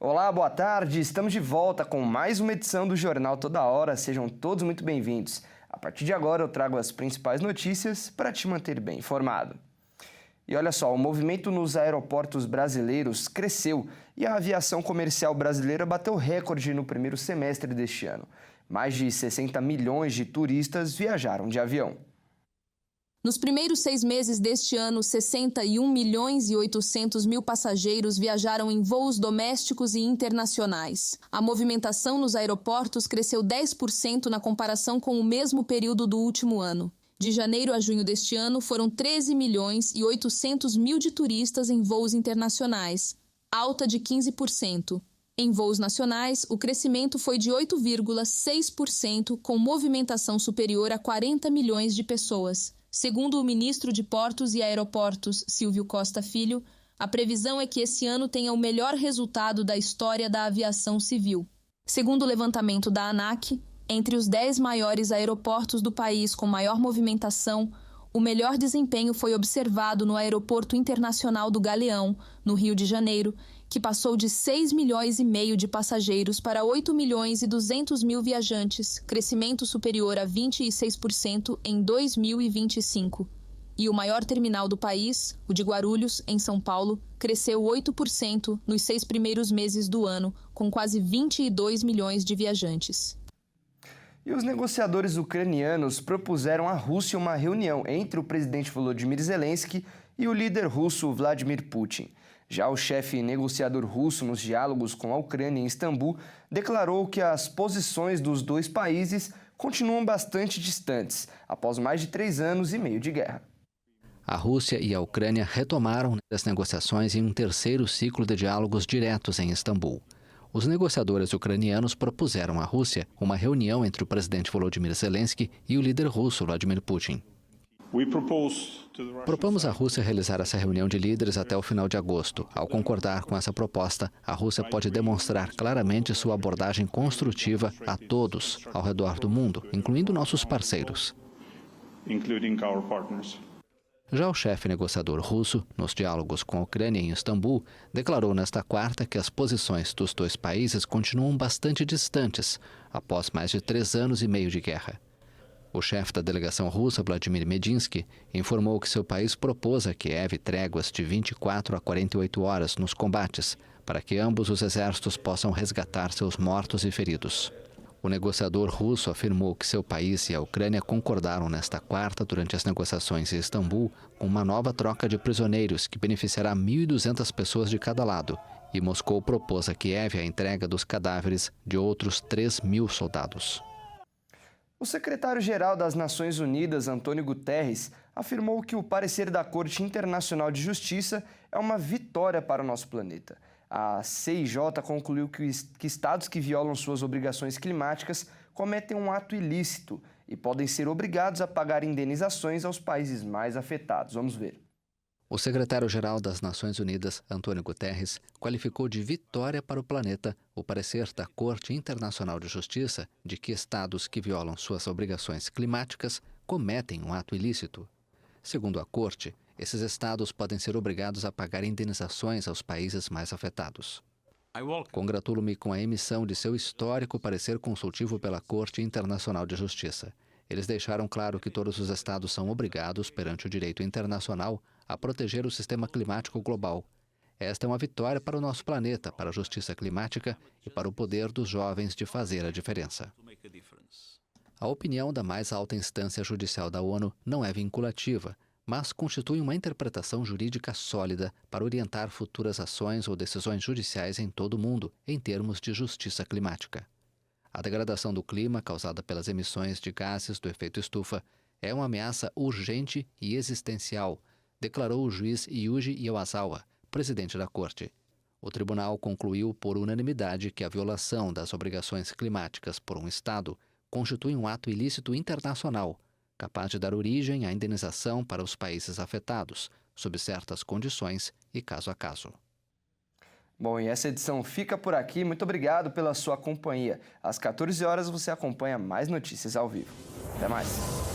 Olá, boa tarde. Estamos de volta com mais uma edição do Jornal Toda Hora. Sejam todos muito bem-vindos. A partir de agora eu trago as principais notícias para te manter bem informado. E olha só, o movimento nos aeroportos brasileiros cresceu e a aviação comercial brasileira bateu recorde no primeiro semestre deste ano. Mais de 60 milhões de turistas viajaram de avião. Nos primeiros 6 meses deste ano, 61 milhões e 800 mil passageiros viajaram em voos domésticos e internacionais. A movimentação nos aeroportos cresceu 10% na comparação com o mesmo período do último ano. De janeiro a junho deste ano, foram 13 milhões e 800 mil de turistas em voos internacionais, alta de 15%. Em voos nacionais, o crescimento foi de 8,6%, com movimentação superior a 40 milhões de pessoas. Segundo o ministro de Portos e Aeroportos, Silvio Costa Filho, a previsão é que esse ano tenha o melhor resultado da história da aviação civil. Segundo o levantamento da ANAC, entre os 10 maiores aeroportos do país com maior movimentação, o melhor desempenho foi observado no Aeroporto Internacional do Galeão, no Rio de Janeiro, que passou de 6 milhões e meio de passageiros para 8 milhões e 200 mil viajantes, crescimento superior a 26% em 2025. E o maior terminal do país, o de Guarulhos, em São Paulo, cresceu 8% nos 6 primeiros meses do ano, com quase 22 milhões de viajantes. E os negociadores ucranianos propuseram à Rússia uma reunião entre o presidente Volodymyr Zelensky e o líder russo Vladimir Putin. Já o chefe negociador russo nos diálogos com a Ucrânia em Istambul declarou que as posições dos dois países continuam bastante distantes, após mais de 3 anos e meio de guerra. A Rússia e a Ucrânia retomaram as negociações em um terceiro ciclo de diálogos diretos em Istambul. Os negociadores ucranianos propuseram à Rússia uma reunião entre o presidente Volodymyr Zelensky e o líder russo Vladimir Putin. Propomos à Rússia realizar essa reunião de líderes até o final de agosto. Ao concordar com essa proposta, a Rússia pode demonstrar claramente sua abordagem construtiva a todos ao redor do mundo, incluindo nossos parceiros. Já o chefe negociador russo, nos diálogos com a Ucrânia em Istambul, declarou nesta quarta que as posições dos dois países continuam bastante distantes, após mais de 3 anos e meio de guerra. O chefe da delegação russa, Vladimir Medinsky, informou que seu país propôs a Kiev tréguas de 24 a 48 horas nos combates, para que ambos os exércitos possam resgatar seus mortos e feridos. O negociador russo afirmou que seu país e a Ucrânia concordaram nesta quarta, durante as negociações em Istambul, com uma nova troca de prisioneiros que beneficiará 1.200 pessoas de cada lado, e Moscou propôs a Kiev a entrega dos cadáveres de outros 3.000 soldados. O secretário-geral das Nações Unidas, Antônio Guterres, afirmou que o parecer da Corte Internacional de Justiça é uma vitória para o nosso planeta. A CIJ concluiu que estados que violam suas obrigações climáticas cometem um ato ilícito e podem ser obrigados a pagar indenizações aos países mais afetados. Vamos ver. O secretário-geral das Nações Unidas, Antônio Guterres, qualificou de vitória para o planeta o parecer da Corte Internacional de Justiça de que estados que violam suas obrigações climáticas cometem um ato ilícito. Segundo a Corte, esses estados podem ser obrigados a pagar indenizações aos países mais afetados. Congratulo-me com a emissão de seu histórico parecer consultivo pela Corte Internacional de Justiça. Eles deixaram claro que todos os estados são obrigados, perante o direito internacional, a proteger o sistema climático global. Esta é uma vitória para o nosso planeta, para a justiça climática e para o poder dos jovens de fazer a diferença. A opinião da mais alta instância judicial da ONU não é vinculativa, mas constitui uma interpretação jurídica sólida para orientar futuras ações ou decisões judiciais em todo o mundo, em termos de justiça climática. A degradação do clima causada pelas emissões de gases do efeito estufa é uma ameaça urgente e existencial, declarou o juiz Yuji Iwasawa, presidente da Corte. O tribunal concluiu por unanimidade que a violação das obrigações climáticas por um Estado constitui um ato ilícito internacional, capaz de dar origem à indenização para os países afetados, sob certas condições e caso a caso. Bom, e essa edição fica por aqui. Muito obrigado pela sua companhia. Às 14 horas você acompanha mais notícias ao vivo. Até mais!